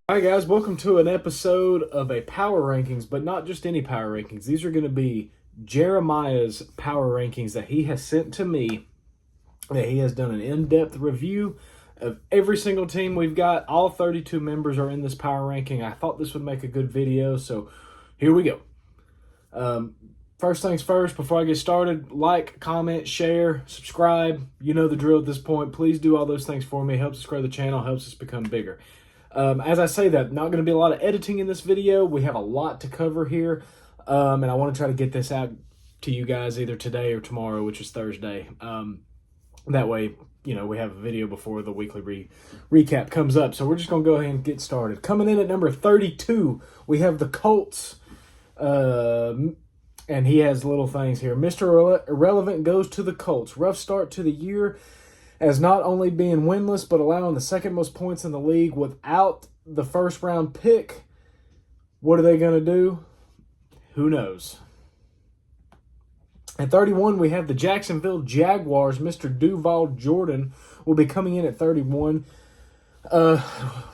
Hi guys, welcome to an episode of a Power Rankings, but not just any Power Rankings. These are going to be Jeremiah's Power Rankings that he has sent to me, that he has done an in-depth review of every single team we've got. All 32 members are in this Power Ranking. I thought this would make a good video, so here we go. First things first, before I get started, like, comment, share, subscribe. You know the drill at this point. Please do all those things for me. It helps us grow the channel, helps us become bigger. As I say that, not going to be a lot of editing in this video. We have a lot to cover here, and I want to try to get this out to you guys either today or tomorrow, which is Thursday. That way, you know, we have a video before the weekly recap comes up. So we're just going to go ahead and get started. Coming in at number 32, we have the Colts, and he has little things here. Mr. Irrelevant goes to the Colts. Rough start to the year, as not only being winless, but allowing the second most points in the league without the first round pick. What are they going to do? Who knows? At 31, we have the Jacksonville Jaguars. Mr. Duval Jordan will be coming in at 31.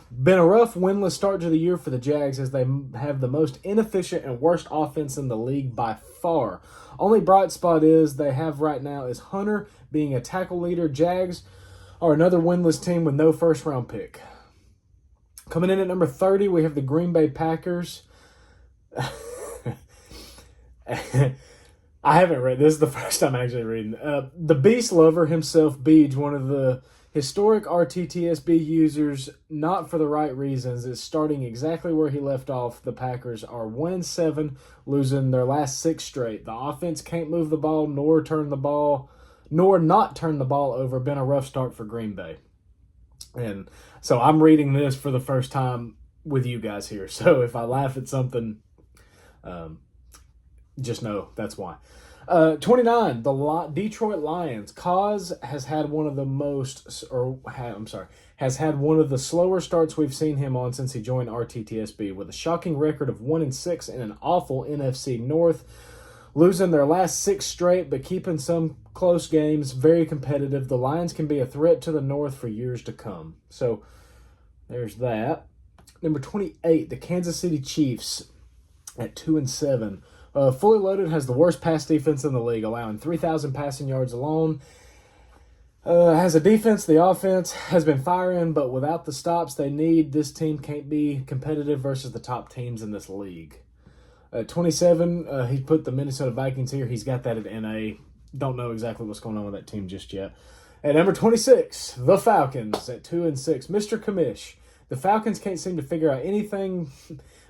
Been a rough winless start to the year for the Jags, as they have the most inefficient and worst offense in the league by far. Only bright spot is they have right now is Hunter being a tackle leader. Jags are another winless team with no first round pick. Coming in at number 30, we have the Green Bay Packers. I haven't read this. Is the first time actually reading. The Beast Lover himself, Beej, one of the historic RTTSB users, not for the right reasons, is starting exactly where he left off. The Packers are 1-7, losing their last 6 straight. The offense can't move the ball, nor not turn the ball over. Been a rough start for Green Bay. And so I'm reading this for the first time with you guys here. So if I laugh at something, just know that's why. 29, the Detroit Lions. Kaz has had one of the has had one of the slower starts we've seen him on since he joined RTTSB, with a shocking record of 1-6 in an awful NFC North, losing their last 6 straight, but keeping some close games, very competitive. The Lions can be a threat to the North for years to come. So there's that. Number 28, the Kansas City Chiefs at 2-7. Fully Loaded has the worst pass defense in the league, allowing 3,000 passing yards alone. Has a defense, the offense has been firing, but without the stops they need, this team can't be competitive versus the top teams in this league. 27, he put the Minnesota Vikings here. He's got that at NA. Don't know exactly what's going on with that team just yet. At number 26, the Falcons at 2-6. Mr. Commish. The Falcons can't seem to figure out anything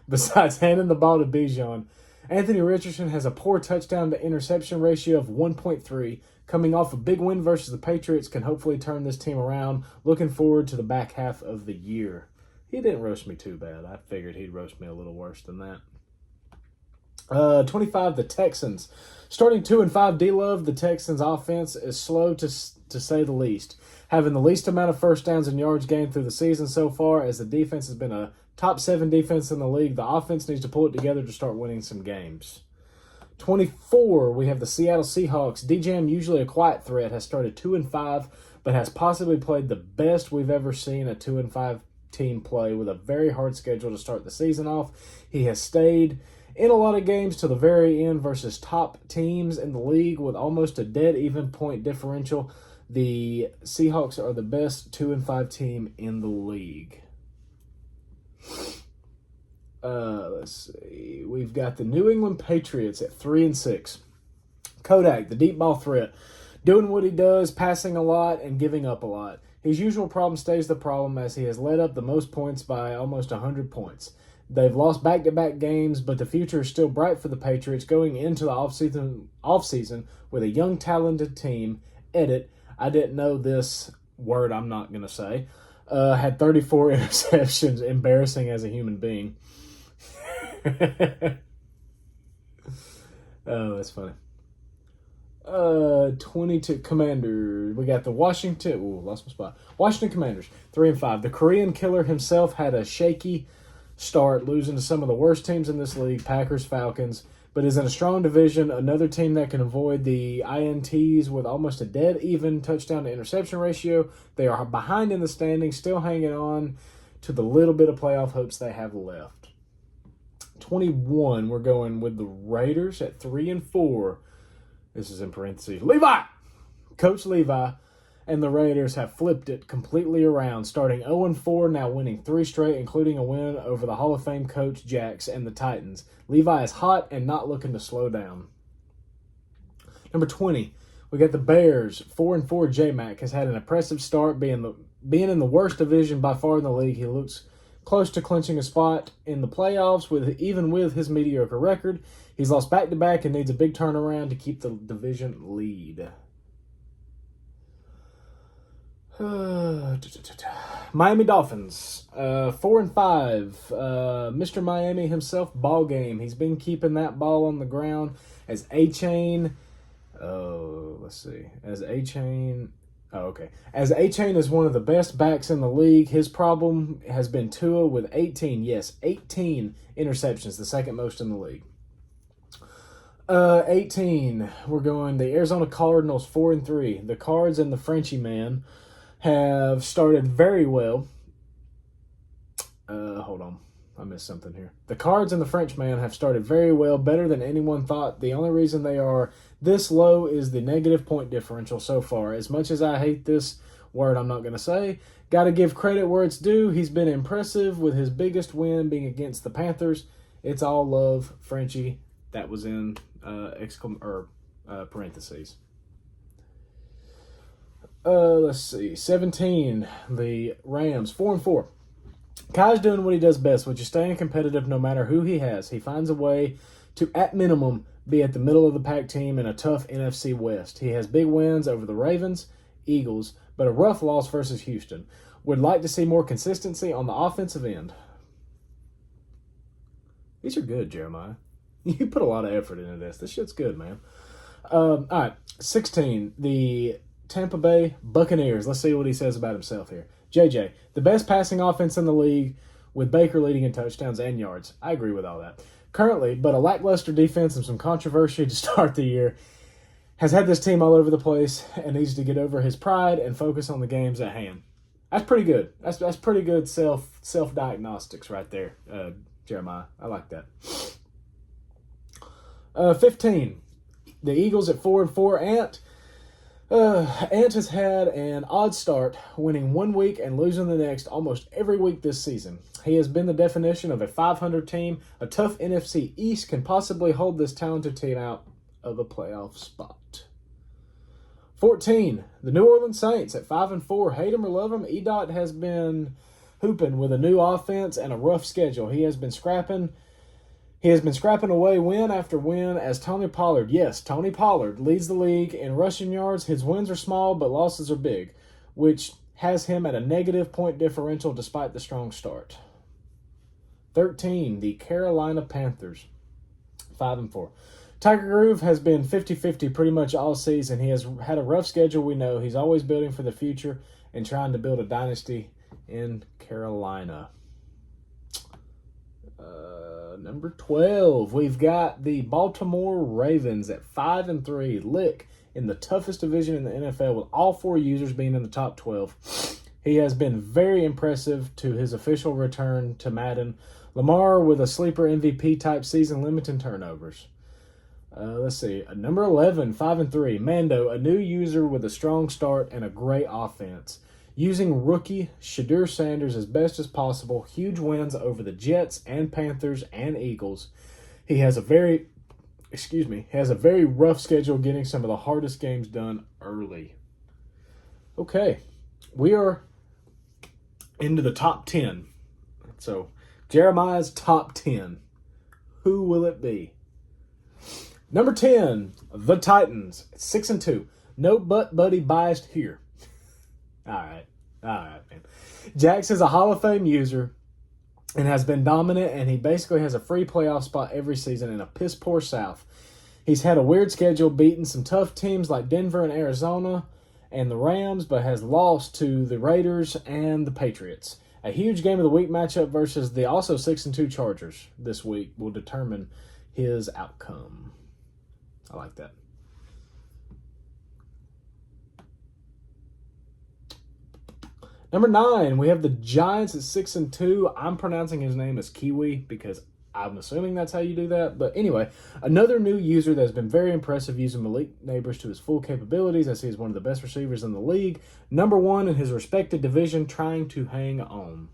besides handing the ball to Bijan. Anthony Richardson has a poor touchdown to interception ratio of 1.3. Coming off a big win versus the Patriots, can hopefully turn this team around. Looking forward to the back half of the year. He didn't roast me too bad. I figured he'd roast me a little worse than that. 25, the Texans. Starting 2-5, D-Love, the Texans' offense is slow to say the least. Having the least amount of first downs and yards gained through the season so far, as the defense has been a top 7 defense in the league. The offense needs to pull it together to start winning some games. 24, we have the Seattle Seahawks. DJM, usually a quiet threat, has started 2-5, but has possibly played the best we've ever seen a 2-5 team play, with a very hard schedule to start the season off. He has stayed in a lot of games to the very end versus top teams in the league with almost a dead even point differential. The Seahawks are the best 2-5 team in the league. Let's see. We've got the New England Patriots at 3-6. Kodak, the deep ball threat, doing what he does, passing a lot and giving up a lot. His usual problem stays the problem, as he has led up the most points by almost 100 points. They've lost back-to-back games, but the future is still bright for the Patriots going into the offseason with a young, talented team. Edit, I didn't know this word I'm not going to say. Had 34 interceptions, embarrassing as a human being. Oh, that's funny. 22 Commanders. We got the Washington. Ooh, lost my spot. Washington Commanders, 3-5. The Korean Killer himself had a shaky start, losing to some of the worst teams in this league, Packers, Falcons. but is in a strong division. Another team that can avoid the INTs with almost a dead even touchdown to interception ratio. They are behind in the standings, still hanging on to the little bit of playoff hopes they have left. 21, we're going with the Raiders at 3-4. This is in parentheses. Levi! Coach Levi and the Raiders have flipped it completely around, starting 0-4, now winning 3 straight, including a win over the Hall of Fame coach Jax and the Titans. Levi is hot and not looking to slow down. Number 20, we got the Bears. 4-4, J-Mac has had an impressive start, being in the worst division by far in the league. He looks close to clinching a spot in the playoffs, even with his mediocre record. He's lost back-to-back and needs a big turnaround to keep the division lead. Miami Dolphins, 4-5. Mr. Miami himself, ball game. He's been keeping that ball on the ground as A-Chain. As A-Chain is one of the best backs in the league. His problem has been Tua with 18 interceptions, the second most in the league. 18, we're going the Arizona Cardinals, 4-3. The Cards and the Frenchie man have started very well. Hold on. I missed something here. The Cards and the Frenchman have started very well, better than anyone thought. The only reason they are this low is the negative point differential so far. As much as I hate this word, I'm not going to say. Got to give credit where it's due. He's been impressive with his biggest win being against the Panthers. It's all love, Frenchie. That was in parentheses. Let's see. 17, the Rams, 4-4. Kai's doing what he does best, which is staying competitive no matter who he has. He finds a way to, at minimum, be at the middle of the pack team in a tough NFC West. He has big wins over the Ravens, Eagles, but a rough loss versus Houston. Would like to see more consistency on the offensive end. These are good, Jeremiah. You put a lot of effort into this. This shit's good, man. All right, 16, the Tampa Bay Buccaneers. Let's see what he says about himself here. JJ, the best passing offense in the league with Baker leading in touchdowns and yards. I agree with all that. Currently, but a lackluster defense and some controversy to start the year has had this team all over the place and needs to get over his pride and focus on the games at hand. That's pretty good. That's pretty good self-diagnostics right there, Jeremiah. I like that. 15, the Eagles at 4-4. Ant has had an odd start, winning one week and losing the next almost every week this season. He has been the definition of a 500 team. A tough NFC East can possibly hold this talented team out of a playoff spot. 14, the New Orleans Saints at 5-4. Hate him or love him, E-Dot has been hooping with a new offense and a rough schedule. He has been scrapping away win after win as Tony Pollard, yes, Tony Pollard, leads the league in rushing yards. His wins are small, but losses are big, which has him at a negative point differential despite the strong start. 13, the Carolina Panthers, 5-4. Tiger Groove has been 50-50 pretty much all season. He has had a rough schedule, we know. He's always building for the future and trying to build a dynasty in Carolina. Number 12, we've got the Baltimore Ravens at 5-3. Lick in the toughest division in the NFL with all 4 users being in the top 12. He has been very impressive to his official return to Madden. Lamar with a sleeper MVP type season, limiting turnovers. Let's see. Number 11, 5-3. Mando, a new user with a strong start and a great offense. Using rookie Shadur Sanders as best as possible, huge wins over the Jets and Panthers and Eagles. He has a very rough schedule, getting some of the hardest games done early. Okay, we are into the top 10. So, Jeremiah's top 10. Who will it be? Number 10, the Titans, 6-2. No butt buddy biased here. All right, man. Jax is a Hall of Fame user and has been dominant, and he basically has a free playoff spot every season in a piss-poor South. He's had a weird schedule, beating some tough teams like Denver and Arizona and the Rams, but has lost to the Raiders and the Patriots. A huge game of the week matchup versus the also 6-2 Chargers this week will determine his outcome. I like that. Number 9, we have the Giants at 6-2. I'm pronouncing his name as Kiwi because I'm assuming that's how you do that. But anyway, another new user that's been very impressive using Malik Nabers to his full capabilities. I see he's one of the best receivers in the league. Number 1 in his respected division, trying to hang on.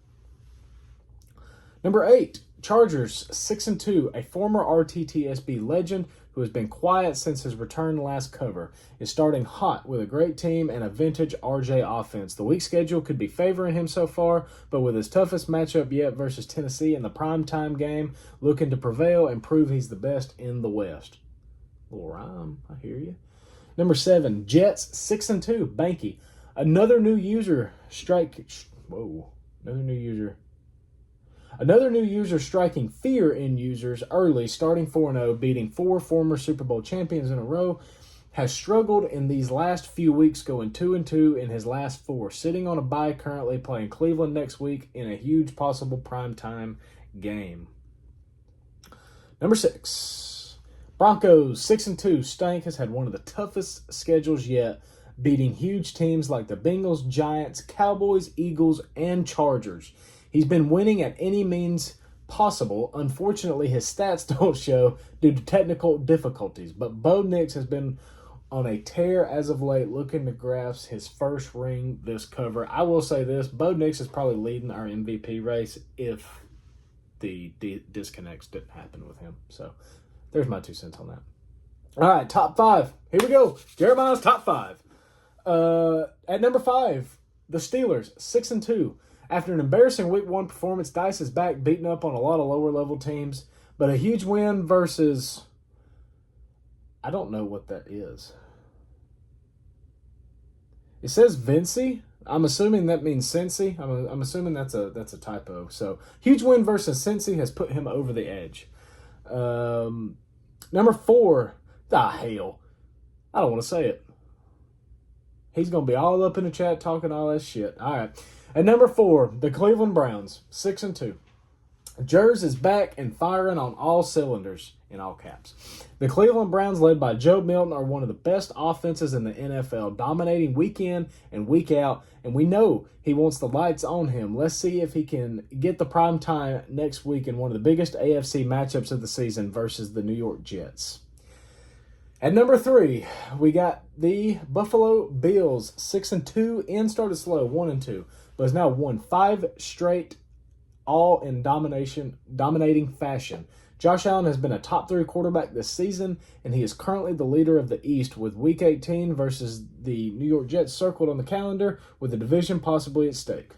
Number 8, Chargers 6-2. A former RTTSB legend who has been quiet since his return last cover, is starting hot with a great team and a vintage RJ offense. The week schedule could be favoring him so far, but with his toughest matchup yet versus Tennessee in the primetime game, looking to prevail and prove he's the best in the West. Little rhyme, I hear you. Number 7, Jets 6-2. Banky. Another new user striking fear in users early, starting 4-0, beating 4 former Super Bowl champions in a row, has struggled in these last few weeks, going 2-2 in his last 4, sitting on a bye currently, playing Cleveland next week in a huge possible primetime game. Number 6, Broncos 6-2. Stank has had one of the toughest schedules yet, beating huge teams like the Bengals, Giants, Cowboys, Eagles, and Chargers. He's been winning at any means possible. Unfortunately, his stats don't show due to technical difficulties. But Bo Nix has been on a tear as of late, looking to grasp his first ring this cover. I will say this, Bo Nix is probably leading our MVP race if the disconnects didn't happen with him. So there's my 2 cents on that. All right, top 5. Here we go. Jeremiah's top 5. At number 5, the Steelers, 6-2. After an embarrassing Week 1 performance, Dice is back, beating up on a lot of lower-level teams. But a huge win versus... I don't know what that is. It says Vinci. I'm assuming that means Cincy. I'm assuming that's a typo. So, huge win versus Cincy has put him over the edge. Number 4. Hell. I don't want to say it. He's going to be all up in the chat talking all that shit. All right. At number 4, the Cleveland Browns, 6-2. Jers is back and firing on all cylinders, in all caps. The Cleveland Browns, led by Joe Milton, are one of the best offenses in the NFL, dominating week in and week out, and we know he wants the lights on him. Let's see if he can get the prime time next week in one of the biggest AFC matchups of the season versus the New York Jets. At number 3, we got the Buffalo Bills, 6-2, and started slow, 1-2, but has now won 5 straight, all in dominating fashion. Josh Allen has been a top 3 quarterback this season, and he is currently the leader of the East with Week 18 versus the New York Jets circled on the calendar, with the division possibly at stake.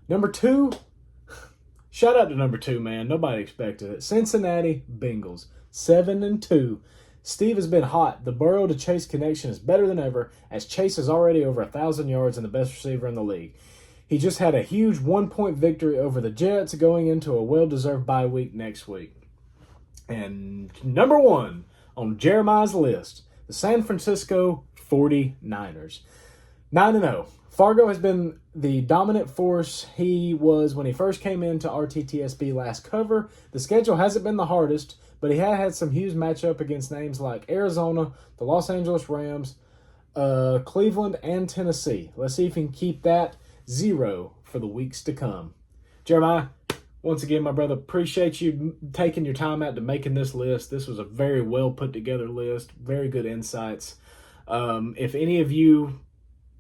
Number 2, shout out to number 2, man. Nobody expected it. Cincinnati Bengals, 7-2. Steve has been hot. The Burrow to Chase connection is better than ever, as Chase is already over 1,000 yards and the best receiver in the league. He just had a huge 1-point victory over the Jets going into a well-deserved bye week next week. And number 1 on Jeremiah's list, the San Francisco 49ers. 9-0. Fargo has been the dominant force he was when he first came into RTTSB last cover. The schedule hasn't been the hardest, but he had some huge matchup against names like Arizona, the Los Angeles Rams, Cleveland, and Tennessee. Let's see if he can keep that 0 for the weeks to come. Jeremiah, once again, my brother, appreciate you taking your time out to making this list. This was a very well put together list, very good insights. If any of you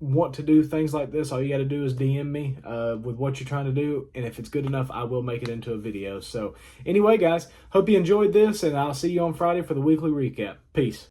want to do things like this, all you got to do is DM me with what you're trying to do, and if it's good enough, I will make it into a video. So anyway, guys, hope you enjoyed this, and I'll see you on Friday for the weekly recap. Peace.